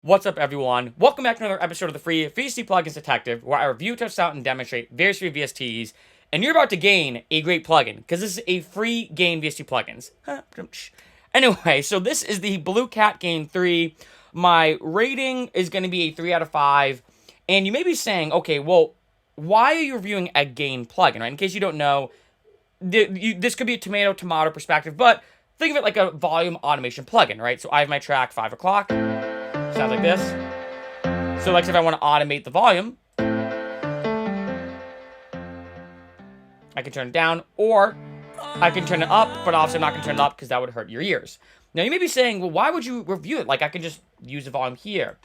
What's up, everyone? Welcome back to another episode of the free VST Plugins Detective, where I review, test out, and demonstrate various free VSTs. And you're about to gain a great plugin, because this is a free Gain VST plugins. Anyway, so this is the Blue Cat Gain 3. My rating is going to be a 3 out of 5. And you may be saying, okay, well, why are you reviewing a Gain plugin, right? In case you don't know, this could be a tomato perspective, but think of it like a volume automation plugin, right? So I have my track 5 o'clock. Sounds like this. So like if I want to automate the volume, I can turn it down, or I can turn it up, but obviously I'm not going to turn it up because that would hurt your ears. Now you may be saying, well, why would you review it? Like I can just use the volume here.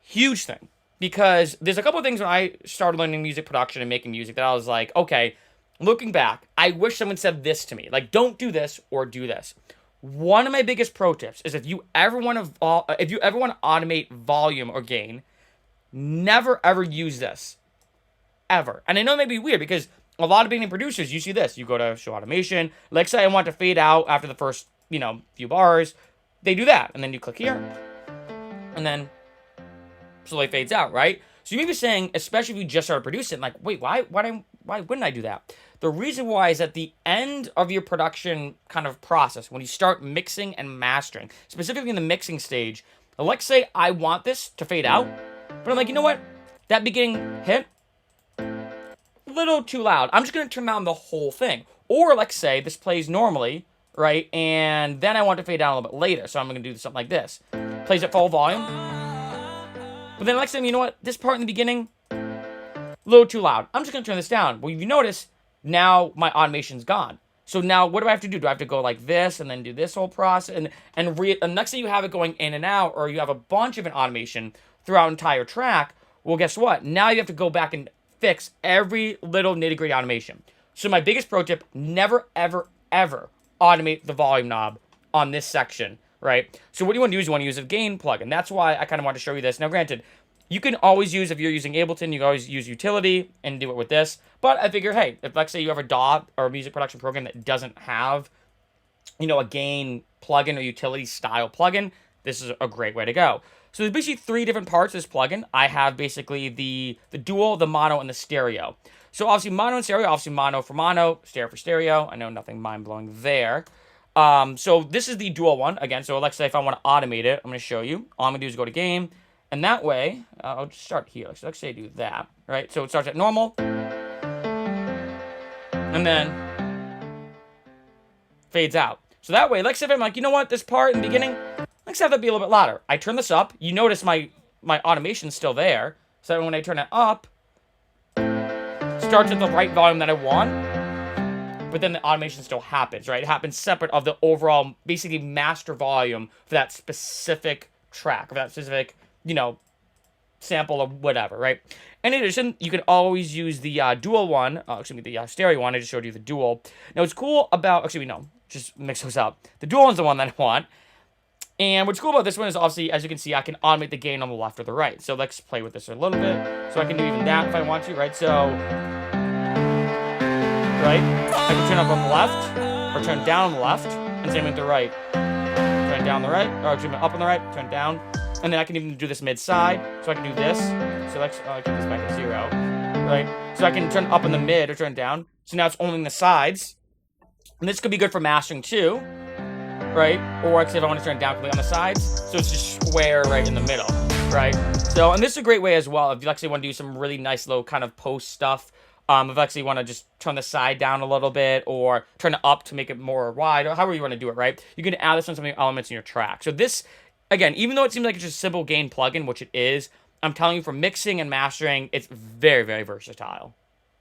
Huge thing. Because there's a couple of things when I started learning music production and making music that I was like, okay, looking back, I wish someone said this to me. Like, don't do this or do this. One of my biggest pro tips is if you ever want to automate volume or gain, never ever use this. Ever. And I know it may be weird because a lot of beginning producers, you see this. You go to show automation. Like say I want to fade out after the first, few bars. They do that. And then you click here. And then slowly fades out, right? So you may be saying, especially if you just started producing, like, wait, why wouldn't I do that? The reason why is at the end of your production kind of process, when you start mixing and mastering, specifically in the mixing stage, let's say I want this to fade out, but I'm like, you know what? That beginning hit, a little too loud. I'm just going to turn down the whole thing. Or let's say this plays normally, right? And then I want to fade down a little bit later, so I'm going to do something like this. Plays at full volume. But then next time, you know what? This part in the beginning, a little too loud. I'm just going to turn this down. Well, if you notice, now my automation's gone. So now what do I have to do? Do I have to go like this and then do this whole process? And next thing you have it going in and out, or you have a bunch of an automation throughout an entire track, well, guess what? Now you have to go back and fix every little nitty-gritty automation. So my biggest pro tip, never, ever, ever automate the volume knob on this section, right? So what you want to do is you want to use a Gain plugin. That's why I kind of want to show you this. Now, granted, you can always use, if you're using Ableton, you can always use utility and do it with this. But I figure, hey, if let's say you have a DAW or a music production program that doesn't have, a Gain plugin or utility style plugin, this is a great way to go. So there's basically 3 different parts of this plugin. I have basically the dual, the mono, and the stereo. So obviously mono and stereo, obviously mono for mono, stereo for stereo. I know nothing mind-blowing there. So this is the dual one. Again, so let's say if I want to automate it, I'm going to show you. All I'm going to do is go to Gain. And that way, I'll just start here. So let's say I do that, right? So it starts at normal. And then fades out. So that way, let's say if I'm like, you know what, this part in the beginning, let's have that be a little bit louder. I turn this up. You notice my automation's still there. So when I turn it up, it starts at the right volume that I want. But then the automation still happens, right? It happens separate of the overall, basically master volume for that specific track, or that specific, sample of whatever, right? In addition, you can always use the dual one, the stereo one. I just showed you the dual. Now, what's cool about, just mix those up. The dual one's the one that I want. And what's cool about this one is obviously, as you can see, I can automate the gain on the left or the right. So let's play with this a little bit. So I can do even that if I want to, right? So, right? I can turn up on the left, or turn down on the left, and same with the right. Turn down the right, or up on the right, turn down. And then I can even do this mid-side, so I can do this. So let's get this back to 0, right? So I can turn up in the mid or turn down. So now it's only in the sides. And this could be good for mastering too, right? Or actually if I want to turn it down completely on the sides. So it's just square right in the middle, right? So, and this is a great way as well if you actually want to do some really nice little kind of post stuff. If you actually want to just turn the side down a little bit or turn it up to make it more wide or however you want to do it, right? You can add some elements in your track. So this, again, even though it seems like it's just a simple Gain plugin, which it is, I'm telling you for mixing and mastering, it's very, very versatile.